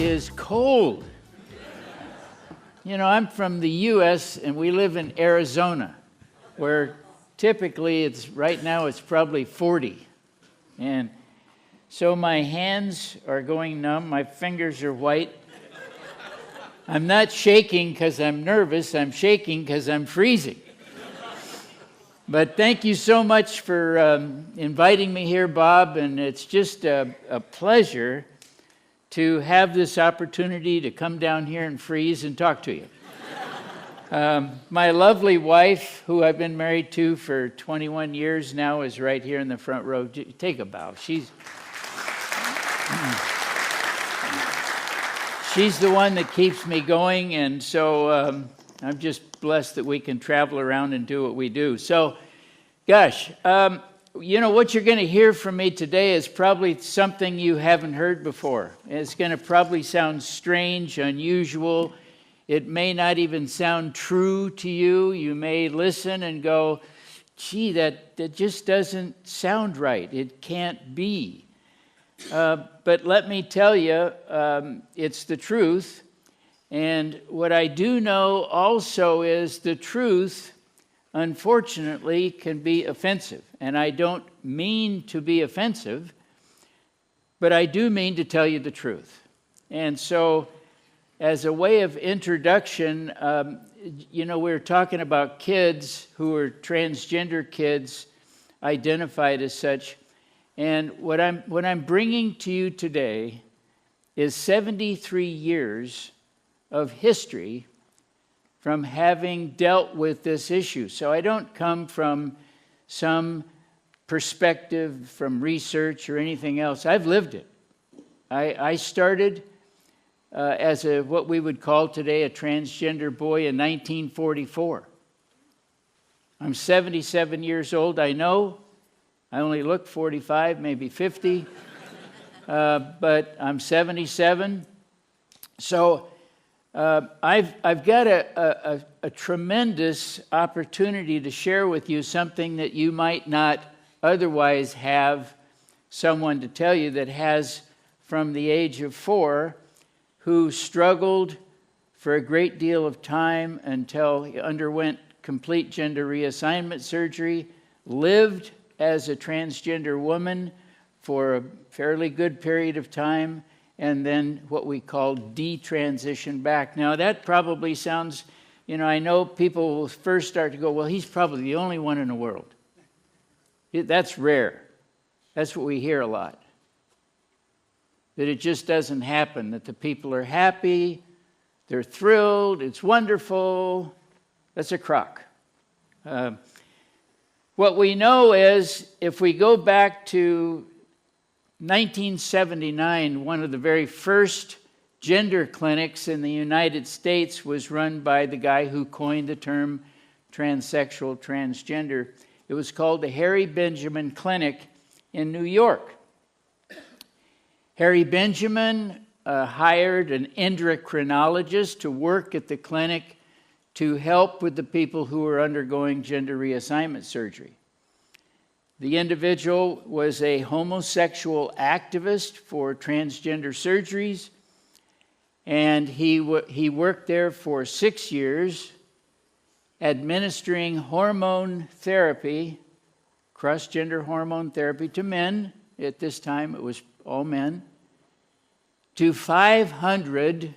is cold. You know, I'm from the U.S. and we live in Arizona, where typically right now it's probably 40. And so my hands are going numb, my fingers are white. I'm not shaking because I'm nervous, I'm shaking because I'm freezing. But thank you so much for inviting me here, Bob, and it's just a pleasure to have this opportunity to come down here and freeze and talk to you. My lovely wife, who I've been married to for 21 years now, is right here in the front row. Take a bow. She's the one that keeps me going, and so I'm just blessed that we can travel around and do what we do. So, gosh, you know, what you're going to hear from me today is probably something you haven't heard before. It's going to probably sound strange, unusual. It may not even sound true to you. You may listen and go, gee, that just doesn't sound right. It can't be. But let me tell you, it's the truth. And what I do know also is the truth, unfortunately, can be offensive. And I don't mean to be offensive, but I do mean to tell you the truth. And so, as a way of introduction, you know, we're talking about kids who are transgender kids, identified as such. And what I'm bringing to you today is 73 years of history from having dealt with this issue. So I don't come from some perspective from research or anything else. I've lived it. I started as what we would call today a transgender boy in 1944. I'm 77 years old. I know I only look 45, maybe 50, but I'm 77. So I've got a tremendous opportunity to share with you something that you might not otherwise have someone to tell you that has from the age of 4 who struggled for a great deal of time until he underwent complete gender reassignment surgery, lived as a transgender woman for a fairly good period of time, and then what we call detransition back. Now, that probably sounds, you know, I know people will first start to go, well, he's probably the only one in the world. That's rare. That's what we hear a lot. That it just doesn't happen, that the people are happy, they're thrilled, it's wonderful. That's a crock. What we know is, if we go back to 1979, one of the very first gender clinics in the United States was run by the guy who coined the term transsexual, transgender. It was called the Harry Benjamin Clinic in New York. Harry Benjamin hired an endocrinologist to work at the clinic to help with the people who were undergoing gender reassignment surgery. The individual was a homosexual activist for transgender surgeries, and he worked there for 6 years, administering hormone therapy, cross-gender hormone therapy to men. At this time, it was all men, to 500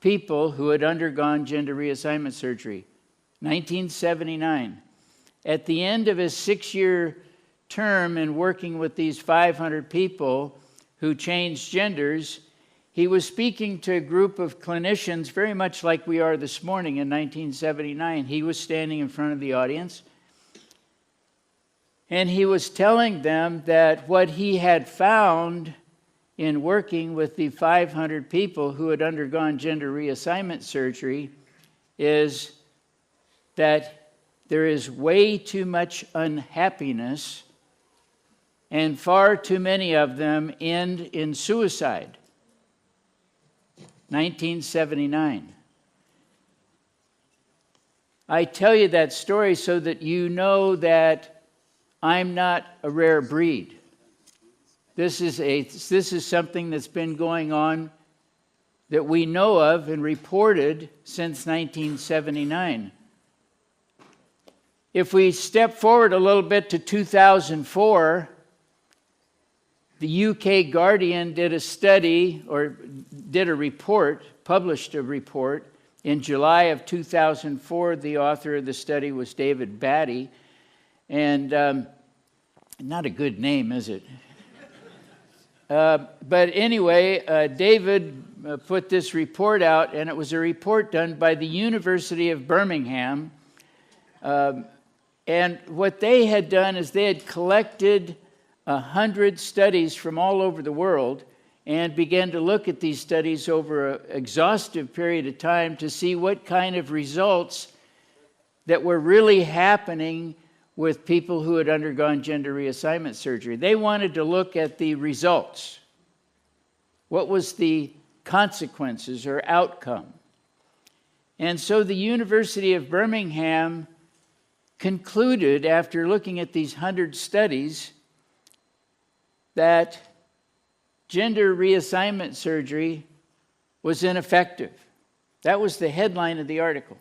people who had undergone gender reassignment surgery. 1979. At the end of his 6-year term in working with these 500 people who changed genders, he was speaking to a group of clinicians very much like we are this morning in 1979. He was standing in front of the audience, and he was telling them that what he had found in working with the 500 people who had undergone gender reassignment surgery is that there is way too much unhappiness, and far too many of them end in suicide. 1979. I tell you that story so that you know that I'm not a rare breed. This is something that's been going on that we know of and reported since 1979. If we step forward a little bit to 2004, the UK Guardian did a study, or did a report, published a report in July of 2004. The author of the study was David Batty. And not a good name, is it? But anyway, David put this report out, and it was a report done by the University of Birmingham. And what they had done is they had collected 100 studies from all over the world and began to look at these studies over an exhaustive period of time to see what kind of results that were really happening with people who had undergone gender reassignment surgery. They wanted to look at the results. What was the consequences or outcome? And so the University of Birmingham concluded, after looking at these 100 studies, that gender reassignment surgery was ineffective. That was the headline of the article.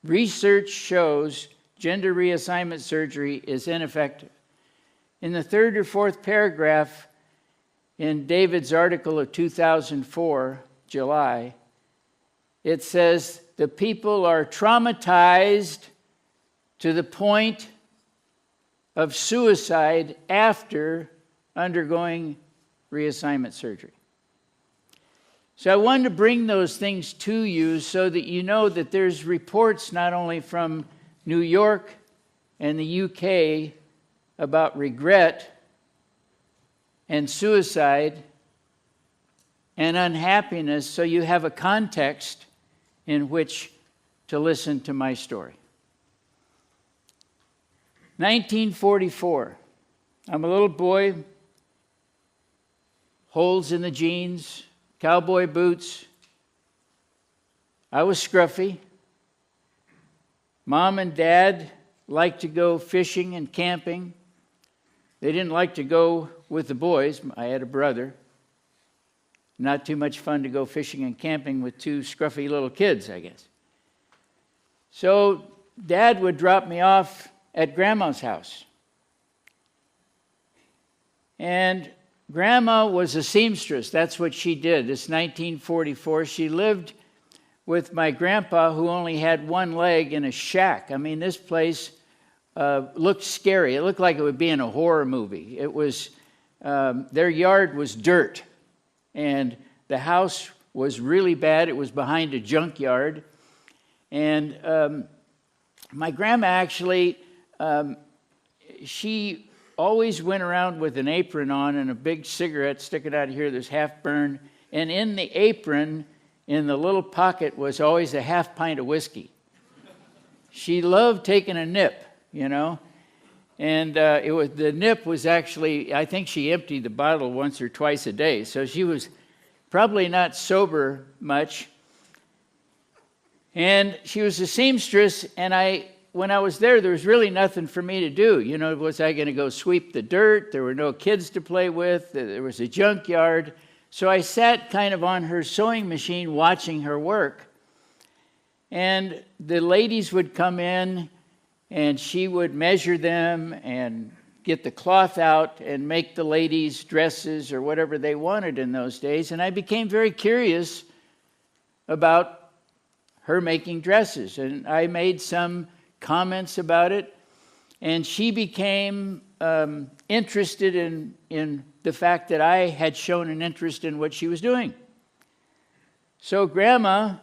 Research shows gender reassignment surgery is ineffective. In the third or fourth paragraph in David's article of 2004, July, it says, the people are traumatized to the point of suicide after undergoing reassignment surgery. So I wanted to bring those things to you so that you know that there's reports not only from New York and the UK about regret and suicide and unhappiness, so you have a context in which to listen to my story. 1944. I'm a little boy, holes in the jeans, cowboy boots. I was scruffy. Mom and Dad liked to go fishing and camping. They didn't like to go with the boys. I had a brother. Not too much fun to go fishing and camping with two scruffy little kids, I guess. So Dad would drop me off at Grandma's house. And Grandma was a seamstress. That's what she did. It's 1944. She lived with my grandpa, who only had one leg, in a shack. I mean, this place looked scary. It looked like it would be in a horror movie. It was, their yard was dirt, and the house was really bad. It was behind a junkyard. And my grandma actually, she always went around with an apron on and a big cigarette sticking out of here that's half burned. And in the apron, in the little pocket, was always a half pint of whiskey. She loved taking a nip, you know. And the nip was actually, I think she emptied the bottle once or twice a day. So she was probably not sober much. And she was a seamstress, and when I was there was really nothing for me to do. You know, was I going to go sweep the dirt? There were no kids to play with. There was a junkyard. So I sat kind of on her sewing machine watching her work. And the ladies would come in, and she would measure them and get the cloth out and make the ladies dresses or whatever they wanted in those days. And I became very curious about her making dresses. And I made some comments about it. And she became interested in the fact that I had shown an interest in what she was doing. So Grandma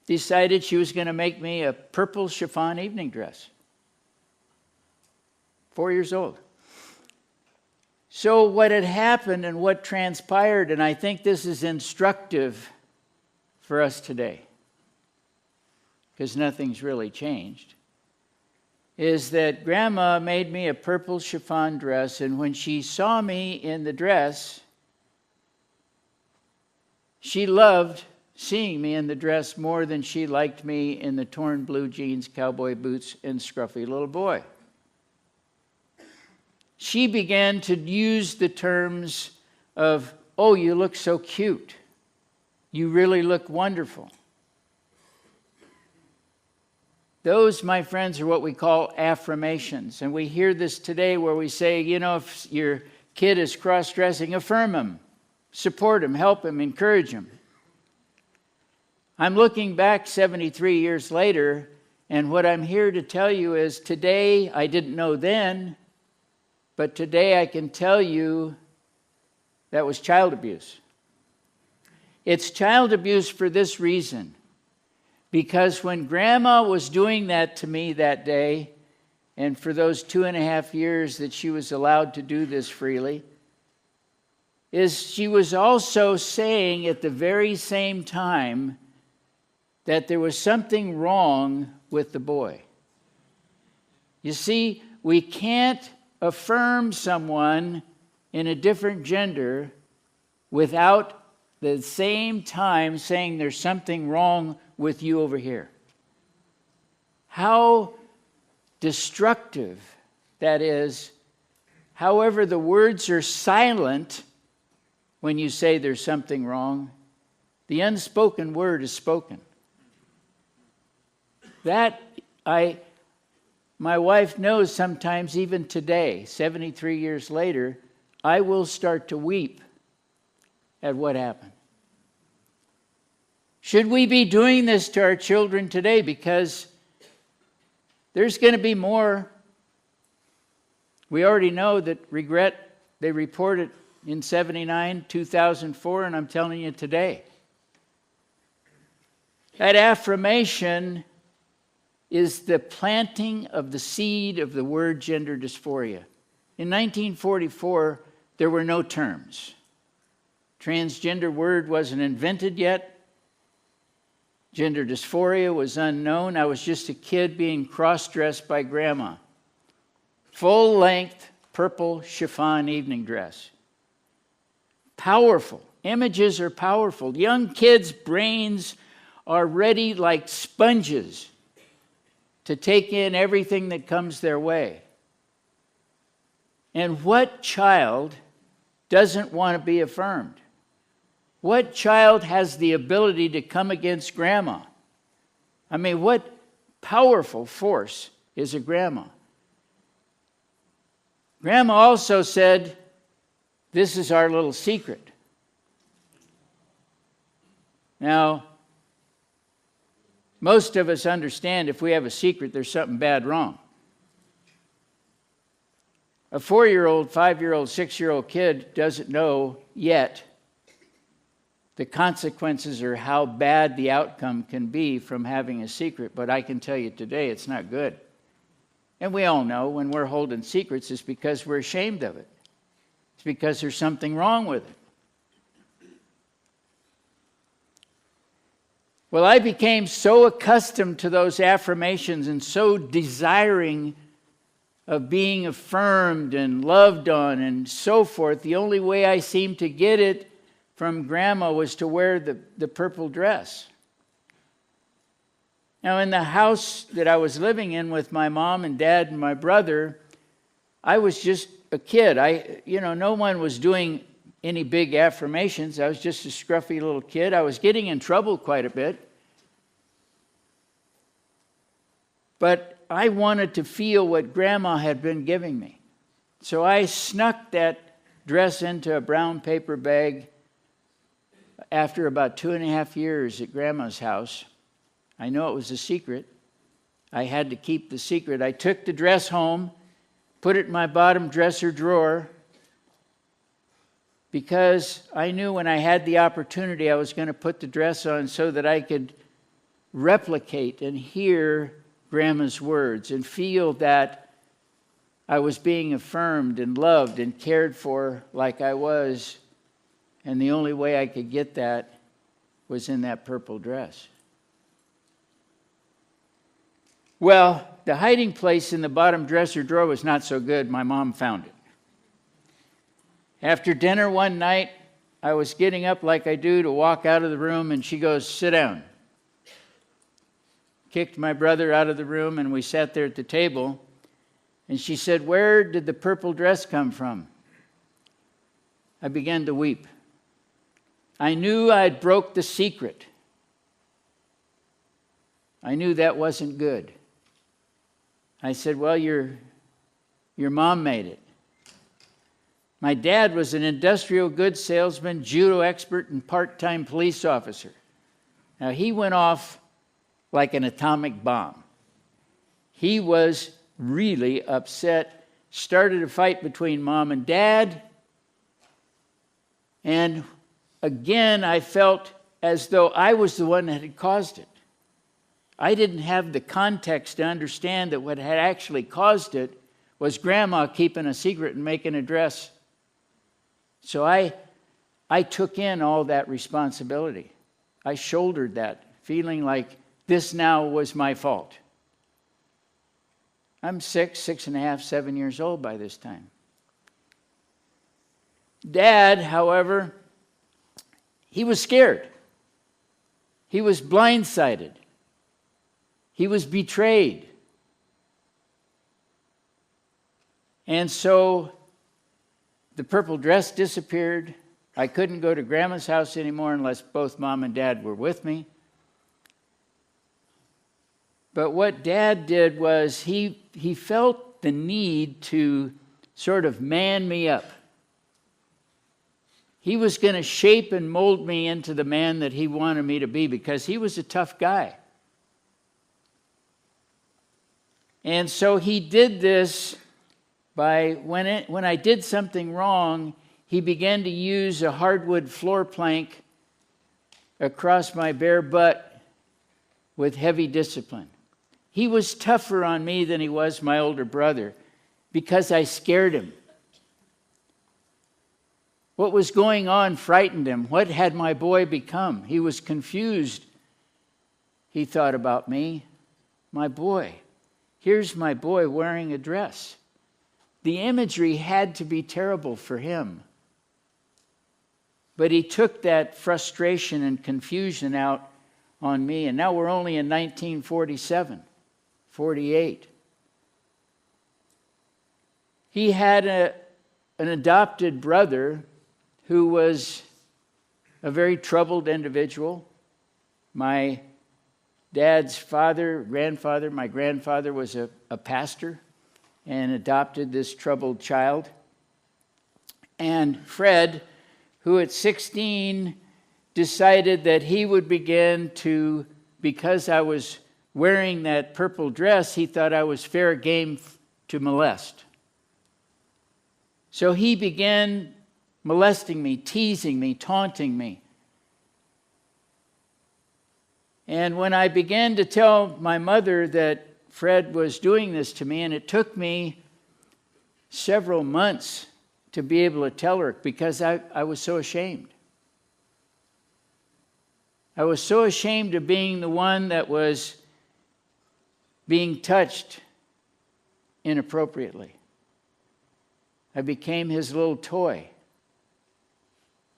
decided she was going to make me a purple chiffon evening dress. 4 years old. So what had happened and what transpired, and I think this is instructive for us today, because nothing's really changed, is that Grandma made me a purple chiffon dress, and when she saw me in the dress, she loved seeing me in the dress more than she liked me in the torn blue jeans, cowboy boots, and scruffy little boy. She began to use the terms of, "Oh, you look so cute," You really look wonderful. Those, my friends, are what we call affirmations. And we hear this today where we say, if your kid is cross-dressing, affirm him, support him, help him, encourage him. I'm looking back 73 years later, and what I'm here to tell you is today, I didn't know then, but today I can tell you that was child abuse. It's child abuse for this reason. Because when Grandma was doing that to me that day, and for those 2.5 years that she was allowed to do this freely, is she was also saying at the very same time that there was something wrong with the boy. You see, we can't affirm someone in a different gender without the same time saying there's something wrong with you over here. How destructive that is. However, the words are silent when you say there's something wrong. The unspoken word is spoken. My wife knows sometimes, even today, 73 years later, I will start to weep at what happened. Should we be doing this to our children today? Because there's going to be more. We already know that regret, they reported in 79, 2004, and I'm telling you today. That affirmation is the planting of the seed of the word gender dysphoria. In 1944, there were no terms. Transgender word wasn't invented yet. Gender dysphoria was unknown. I was just a kid being cross-dressed by Grandma. Full-length purple chiffon evening dress. Powerful. Images are powerful. Young kids' brains are ready like sponges to take in everything that comes their way. And what child doesn't want to be affirmed? What child has the ability to come against Grandma? I mean, what powerful force is a grandma? Grandma also said, this is our little secret. Now, most of us understand if we have a secret, there's something bad wrong. A 4-year-old, 5-year-old, 6-year-old kid doesn't know yet the consequences or how bad the outcome can be from having a secret. But I can tell you today, it's not good. And we all know when we're holding secrets, it's because we're ashamed of it. It's because there's something wrong with it. Well, I became so accustomed to those affirmations and so desiring of being affirmed and loved on and so forth. The only way I seemed to get it from Grandma was to wear the purple dress. Now, in the house that I was living in with my mom and dad and my brother, I was just a kid. No one was doing any big affirmations. I was just a scruffy little kid. I was getting in trouble quite a bit. But I wanted to feel what Grandma had been giving me. So I snuck that dress into a brown paper bag after about 2.5 years at Grandma's house. I know it was a secret. I had to keep the secret. I took the dress home, put it in my bottom dresser drawer, because I knew when I had the opportunity I was going to put the dress on so that I could replicate and hear Grandma's words and feel that I was being affirmed and loved and cared for like I was. And the only way I could get that was in that purple dress. Well, the hiding place in the bottom dresser drawer was not so good. My mom found it. After dinner one night, I was getting up like I do to walk out of the room, and she goes, "Sit down." Kicked my brother out of the room, and we sat there at the table. And she said, "Where did the purple dress come from?" I began to weep. I knew I'd broke the secret. I knew that wasn't good. I said, well, your mom made it. My dad was an industrial goods salesman, judo expert, and part-time police officer. Now, he went off like an atomic bomb. He was really upset, started a fight between mom and dad, and again, I felt as though I was the one that had caused it. I didn't have the context to understand that what had actually caused it was Grandma keeping a secret and making a dress. So I took in all that responsibility. I shouldered that, feeling like this now was my fault. I'm 6.5, 7 years old by this time. Dad, however, he was scared. He was blindsided. He was betrayed. And so the purple dress disappeared. I couldn't go to Grandma's house anymore unless both Mom and Dad were with me. But what Dad did was he felt the need to sort of man me up. He was going to shape and mold me into the man that he wanted me to be because he was a tough guy. And so he did this by, when I did something wrong, he began to use a hardwood floor plank across my bare butt with heavy discipline. He was tougher on me than he was my older brother because I scared him. What was going on frightened him. What had my boy become? He was confused. He thought about me. My boy. Here's my boy wearing a dress. The imagery had to be terrible for him. But he took that frustration and confusion out on me. And now we're only in 1947, 48. He had an adopted brother who was a very troubled individual. My dad's grandfather, my grandfather was a pastor and adopted this troubled child. And Fred, who at 16 decided that he would begin to, because I was wearing that purple dress, he thought I was fair game to molest. So he began molesting me, teasing me, taunting me. And when I began to tell my mother that Fred was doing this to me, and it took me several months to be able to tell her because I was so ashamed. I was so ashamed of being the one that was being touched inappropriately. I became his little toy.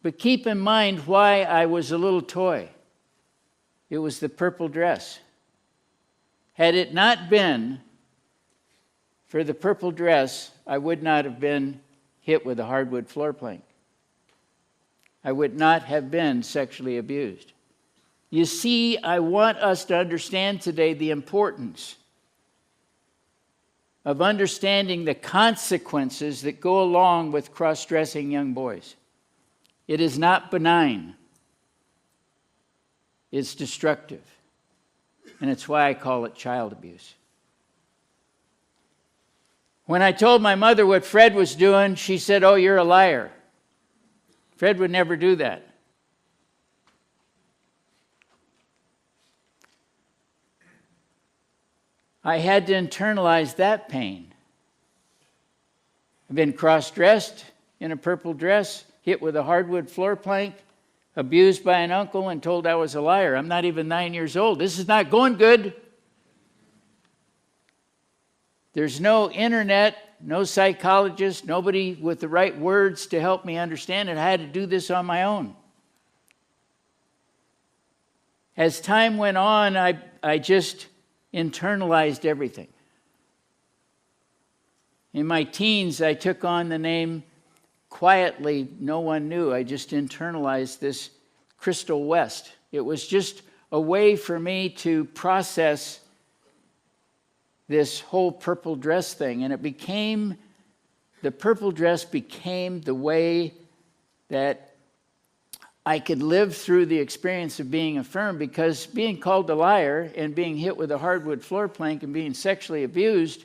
But keep in mind why I was a little toy. It was the purple dress. Had it not been for the purple dress, I would not have been hit with a hardwood floor plank. I would not have been sexually abused. You see, I want us to understand today the importance of understanding the consequences that go along with cross-dressing young boys. It is not benign. It's destructive. And it's why I call it child abuse. When I told my mother what Fred was doing, she said, "Oh, you're a liar. Fred would never do that." I had to internalize that pain. I've been cross-dressed in a purple dress, hit with a hardwood floor plank, abused by an uncle, and told I was a liar. I'm not even 9 years old. This is not going good. There's no internet, no psychologist, nobody with the right words to help me understand it. I had to do this on my own. As time went on, I just internalized everything. In my teens, I took on the name quietly. No one knew. I just internalized this Crystal West. It was just a way for me to process this whole purple dress thing. And the purple dress became the way that I could live through the experience of being affirmed, because being called a liar and being hit with a hardwood floor plank and being sexually abused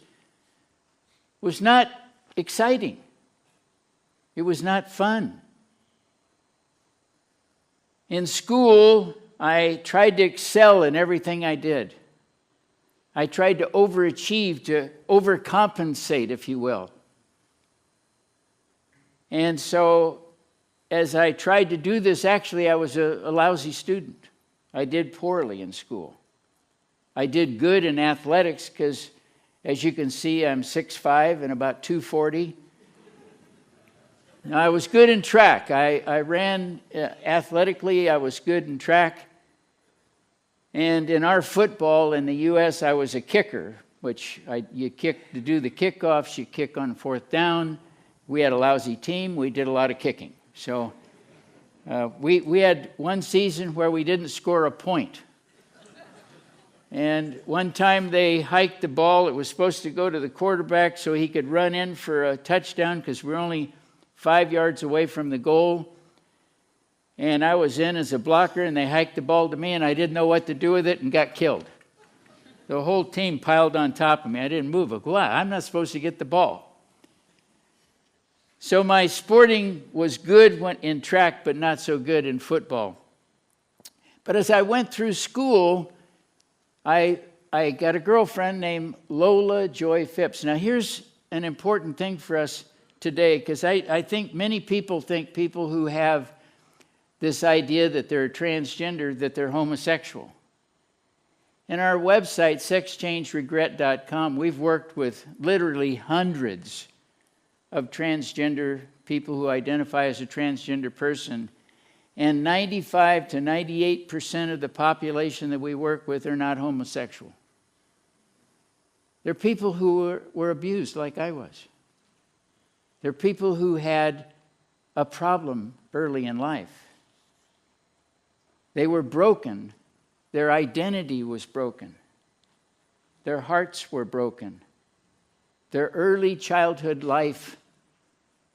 was not exciting. It was not fun. In school, I tried to excel in everything I did. I tried to overachieve, to overcompensate, if you will. And so, as I tried to do this, actually, I was a lousy student. I did poorly in school. I did good in athletics because, as you can see, I'm 6'5" and about 240. Now, I was good in track. I ran athletically. I was good in track. And in our football in the U.S., I was a kicker, which you kick to do the kickoffs. You kick on fourth down. We had a lousy team. We did a lot of kicking. So we had one season where we didn't score a point. And one time they hiked the ball. It was supposed to go to the quarterback so he could run in for a touchdown, because we're only 5 yards away from the goal. And I was in as a blocker, and they hiked the ball to me, and I didn't know what to do with it and got killed. The whole team piled on top of me. I didn't move. I'm not supposed to get the ball. So my sporting was good in track, but not so good in football. But as I went through school, I got a girlfriend named Lola Joy Phipps. Now here's an important thing for us today, because I think many people think people who have this idea that they're transgender, that they're homosexual. In our website, sexchangeregret.com, we've worked with literally hundreds of transgender people who identify as a transgender person. And 95 to 98% of the population that we work with are not homosexual. They're people who were abused like I was. They're people who had a problem early in life. They were broken. Their identity was broken. Their hearts were broken. Their early childhood life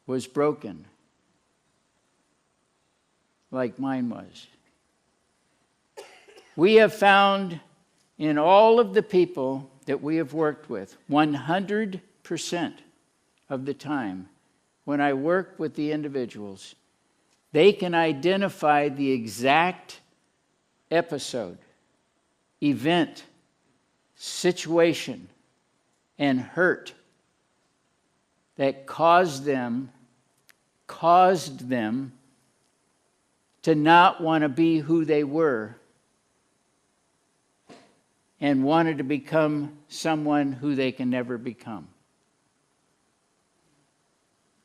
was broken, like mine was. We have found in all of the people that we have worked with, 100% of the time, when I work with the individuals, they can identify the exact episode, event, situation, and hurt that caused them to not want to be who they were and wanted to become someone who they can never become.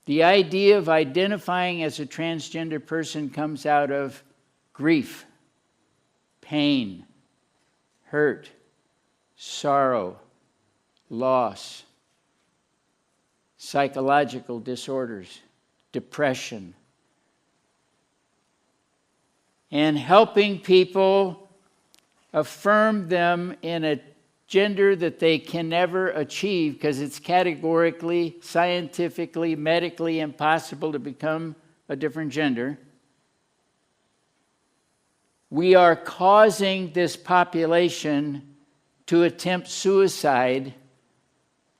The idea of identifying as a transgender person comes out of grief, pain, hurt, sorrow, loss, psychological disorders, depression, and helping people affirm them in a gender that they can never achieve because it's categorically, scientifically, medically impossible to become a different gender. We are causing this population to attempt suicide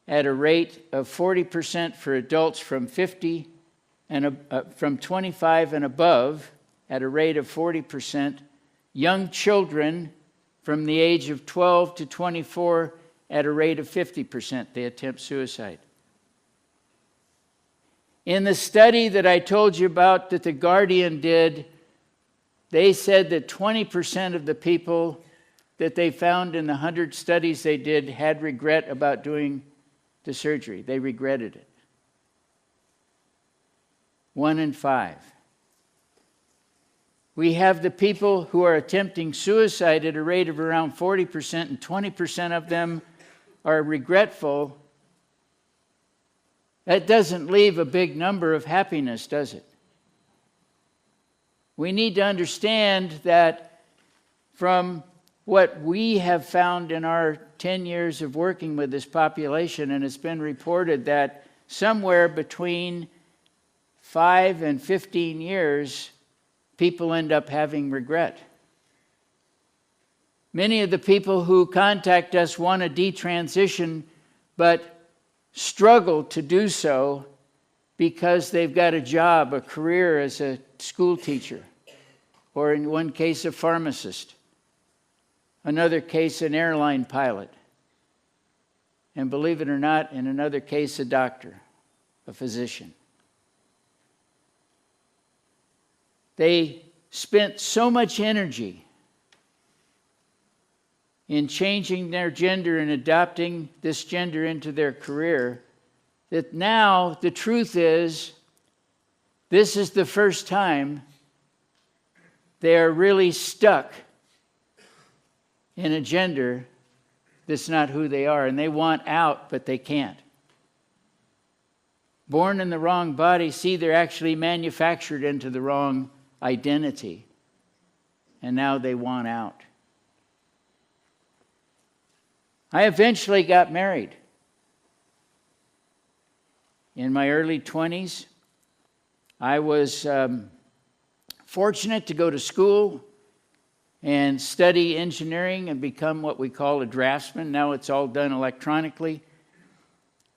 at a rate of 40% for adults from 25 and above, at a rate of 40%. Young children from the age of 12 to 24 at a rate of 50%, they attempt suicide. In the study that I told you about that The Guardian did, they said that 20% of the people that they found in the 100 studies they did had regret about doing the surgery. They regretted it. 1 in 5. We have the people who are attempting suicide at a rate of around 40%, and 20% of them are regretful. That doesn't leave a big number of happiness, does it? We need to understand that from what we have found in our 10 years of working with this population, and it's been reported that somewhere between 5 and 15 years, people end up having regret. Many of the people who contact us want to detransition, but struggle to do so because they've got a job, a career as a school teacher, or in one case, a pharmacist, another case, an airline pilot, and believe it or not, in another case, a doctor, a physician. They spent so much energy in changing their gender and adopting this gender into their career that now the truth is this is the first time they are really stuck in a gender that's not who they are, and they want out, but they can't. Born in the wrong body, see, they're actually manufactured into the wrong identity, and now they want out. I eventually got married. In my early 20s, I was fortunate to go to school and study engineering and become what we call a draftsman. Now it's all done electronically.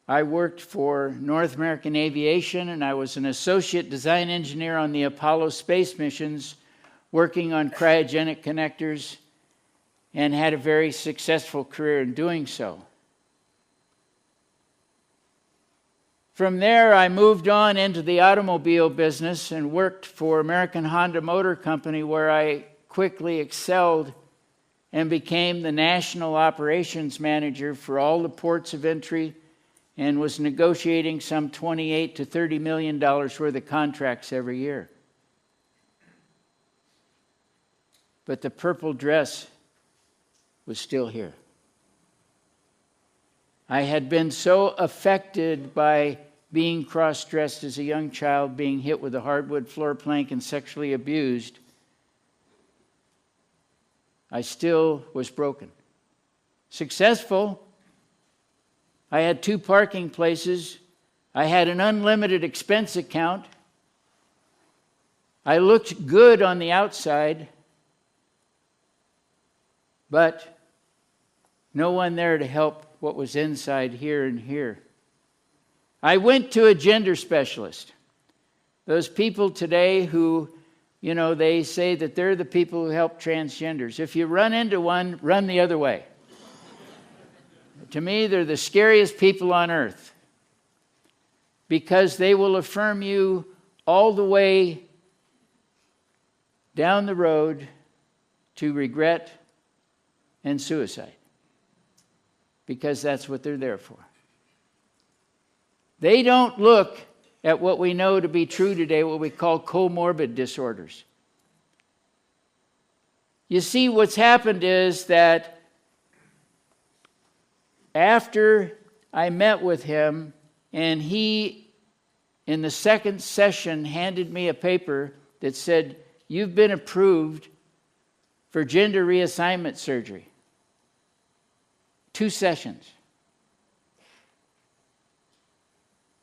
I worked for North American Aviation, and I was an associate design engineer on the Apollo space missions, working on cryogenic connectors, and had a very successful career in doing so. From there, I moved on into the automobile business and worked for American Honda Motor Company, where I quickly excelled and became the national operations manager for all the ports of entry and was negotiating some $28 to $30 million worth of contracts every year. But the purple dress was still here. I had been so affected by being cross-dressed as a young child, being hit with a hardwood floor plank and sexually abused, I still was broken. Successful. I had 2 parking places. I had an unlimited expense account. I looked good on the outside, but no one there to help what was inside here and here. I went to a gender specialist. Those people today who, they say that they're the people who help transgenders. If you run into one, run the other way. To me, they're the scariest people on earth because they will affirm you all the way down the road to regret and suicide, because that's what they're there for. They don't look at what we know to be true today, what we call comorbid disorders. You see, what's happened is that after I met with him, and he, in the second session, handed me a paper that said, "You've been approved for gender reassignment surgery." 2 sessions.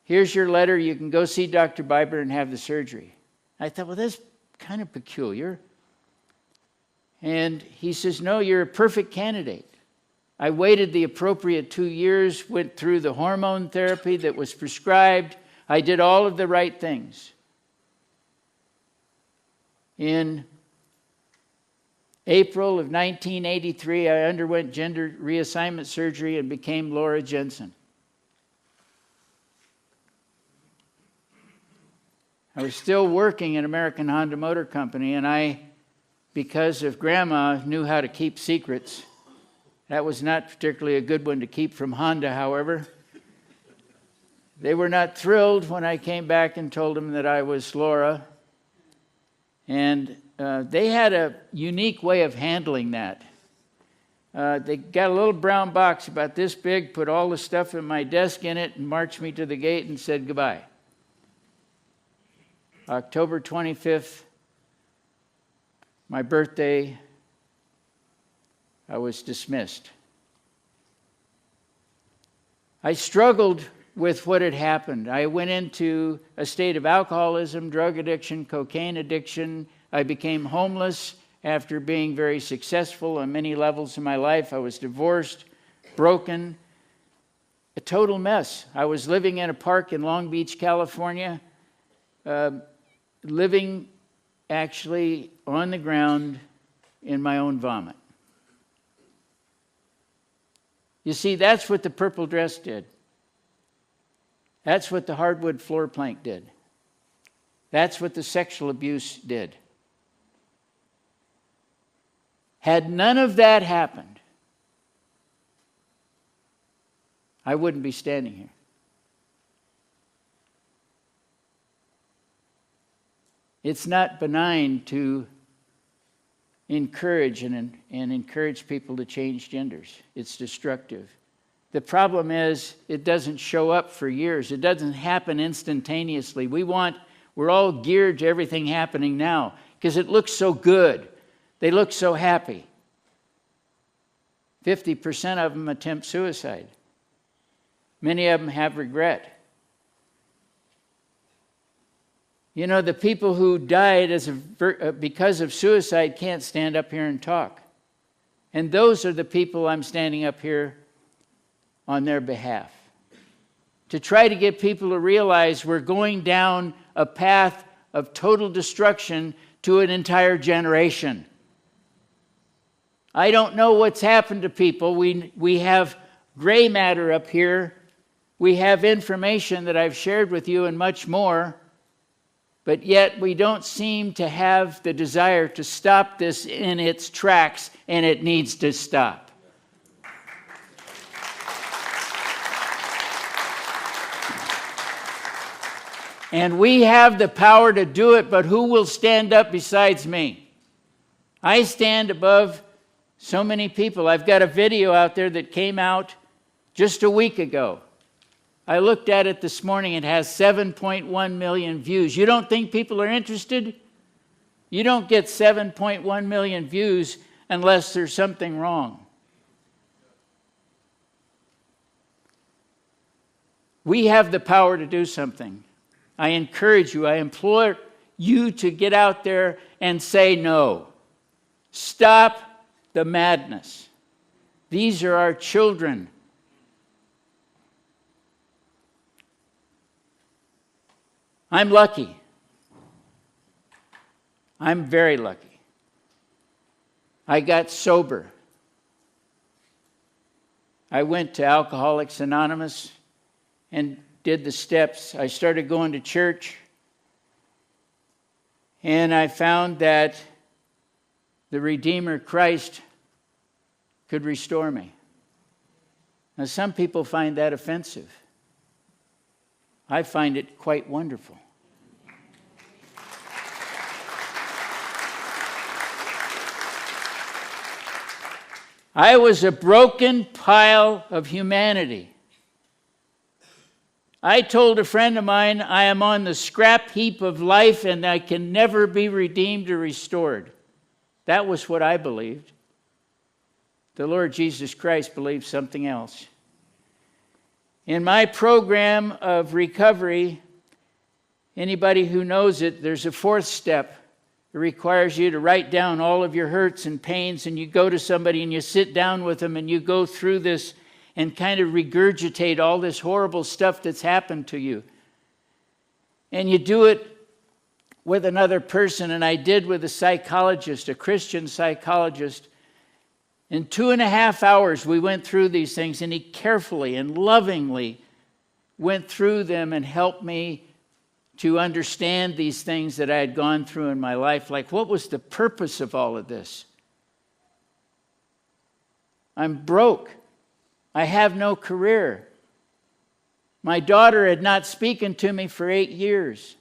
Here's your letter. You can go see Dr. Biber and have the surgery. I thought, well, that's kind of peculiar. And he says, no, you're a perfect candidate. I waited the appropriate 2 years, went through the hormone therapy that was prescribed. I did all of the right things. In April of 1983, I underwent gender reassignment surgery and became Laura Jensen. I was still working at American Honda Motor Company, and I, because of Grandma, knew how to keep secrets. That was not particularly a good one to keep from Honda, however. They were not thrilled when I came back and told them that I was Laura. And they had a unique way of handling that. They got a little brown box about this big, put all the stuff in my desk in it, and marched me to the gate and said goodbye. October 25th, my birthday, I was dismissed. I struggled with what had happened. I went into a state of alcoholism, drug addiction, cocaine addiction. I became homeless after being very successful on many levels in my life. I was divorced, broken, a total mess. I was living in a park in Long Beach, California, living actually on the ground in my own vomit. You see, that's what the purple dress did. That's what the hardwood floor plank did. That's what the sexual abuse did. Had none of that happened, I wouldn't be standing here. It's not benign to encourage and encourage people to change genders. It's destructive. The problem is it doesn't show up for years. It doesn't happen instantaneously. We're all geared to everything happening now because it looks so good. They look so happy. 50% of them attempt suicide. Many of them have regret. You know, the people who died because of suicide can't stand up here and talk. And those are the people I'm standing up here on their behalf. To try to get people to realize we're going down a path of total destruction to an entire generation. I don't know what's happened to people. We have gray matter up here. We have information that I've shared with you and much more. But yet we don't seem to have the desire to stop this in its tracks, and it needs to stop. And we have the power to do it, but who will stand up besides me? I stand above so many people. I've got a video out there that came out just a week ago. I looked at it this morning. It has 7.1 million views. You don't think people are interested? You don't get 7.1 million views unless there's something wrong. We have the power to do something. I encourage you, I implore you to get out there and say no. Stop the madness. These are our children. I'm lucky. I'm very lucky. I got sober. I went to Alcoholics Anonymous and did the steps. I started going to church, and I found that the Redeemer Christ could restore me. Now, some people find that offensive. I find it quite wonderful. I was a broken pile of humanity. I told a friend of mine, I am on the scrap heap of life and I can never be redeemed or restored. That was what I believed. The Lord Jesus Christ believed something else. In my program of recovery, anybody who knows it, there's a fourth step. It requires you to write down all of your hurts and pains, and you go to somebody and you sit down with them and you go through this and kind of regurgitate all this horrible stuff that's happened to you. And you do it with another person, and I did with a psychologist, a Christian psychologist. In 2.5 hours, we went through these things, and he carefully and lovingly went through them and helped me to understand these things that I had gone through in my life. Like, what was the purpose of all of this? I'm broke. I have no career. My daughter had not spoken to me for 8 years.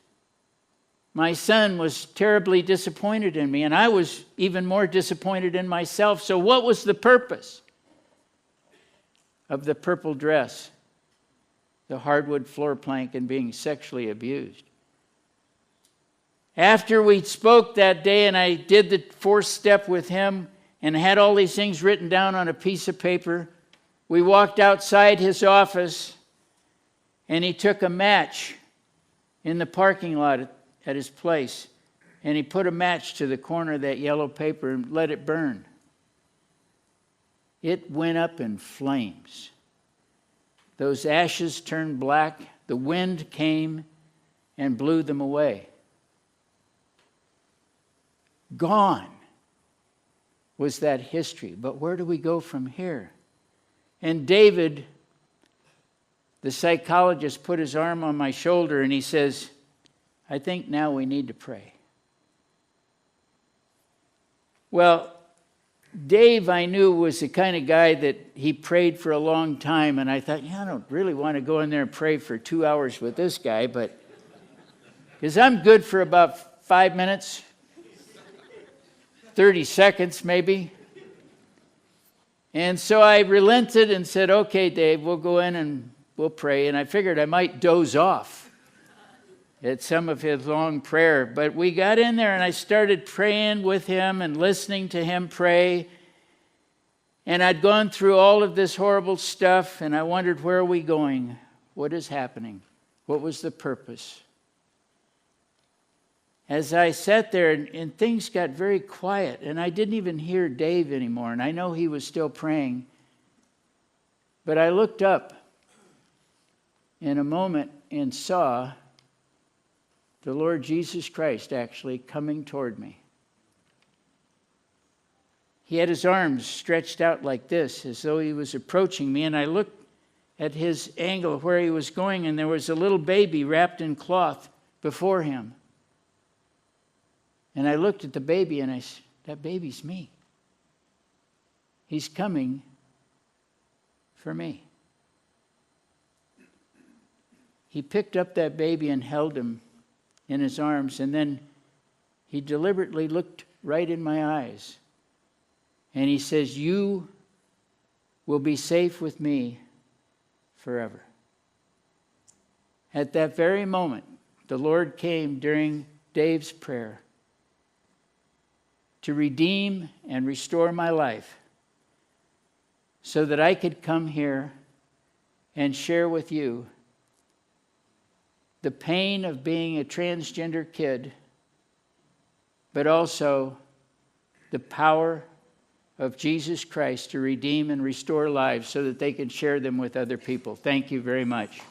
My son was terribly disappointed in me, and I was even more disappointed in myself. So what was the purpose of the purple dress, the hardwood floor plank, and being sexually abused? After we spoke that day and I did the fourth step with him and had all these things written down on a piece of paper, we walked outside his office and he took a match in the parking lot at his place and he put a match to the corner of that yellow paper and let it burn. It went up in flames. Those ashes turned black. The wind came and blew them away. Gone was that history. But where do we go from here? And David, the psychologist, put his arm on my shoulder and he says, I think now we need to pray. Well, Dave, I knew, was the kind of guy that he prayed for a long time, and I thought, I don't really want to go in there and pray for 2 hours with this guy, but because I'm good for about 5 minutes, 30 seconds maybe. And so I relented and said, okay, Dave, we'll go in and we'll pray. And I figured I might doze off at some of his long prayer. But we got in there and I started praying with him and listening to him pray. And I'd gone through all of this horrible stuff and I wondered, where are we going? What is happening? What was the purpose? As I sat there and things got very quiet and I didn't even hear Dave anymore. And I know he was still praying. But I looked up in a moment and saw the Lord Jesus Christ actually coming toward me. He had his arms stretched out like this, as though he was approaching me, and I looked at his angle where he was going, and there was a little baby wrapped in cloth before him. And I looked at the baby, and I said, that baby's me. He's coming for me. He picked up that baby and held him in his arms, and then he deliberately looked right in my eyes. And he says, you will be safe with me forever. At that very moment, the Lord came during Dave's prayer to redeem and restore my life so that I could come here and share with you the pain of being a transgender kid, but also the power of Jesus Christ to redeem and restore lives so that they can share them with other people. Thank you very much.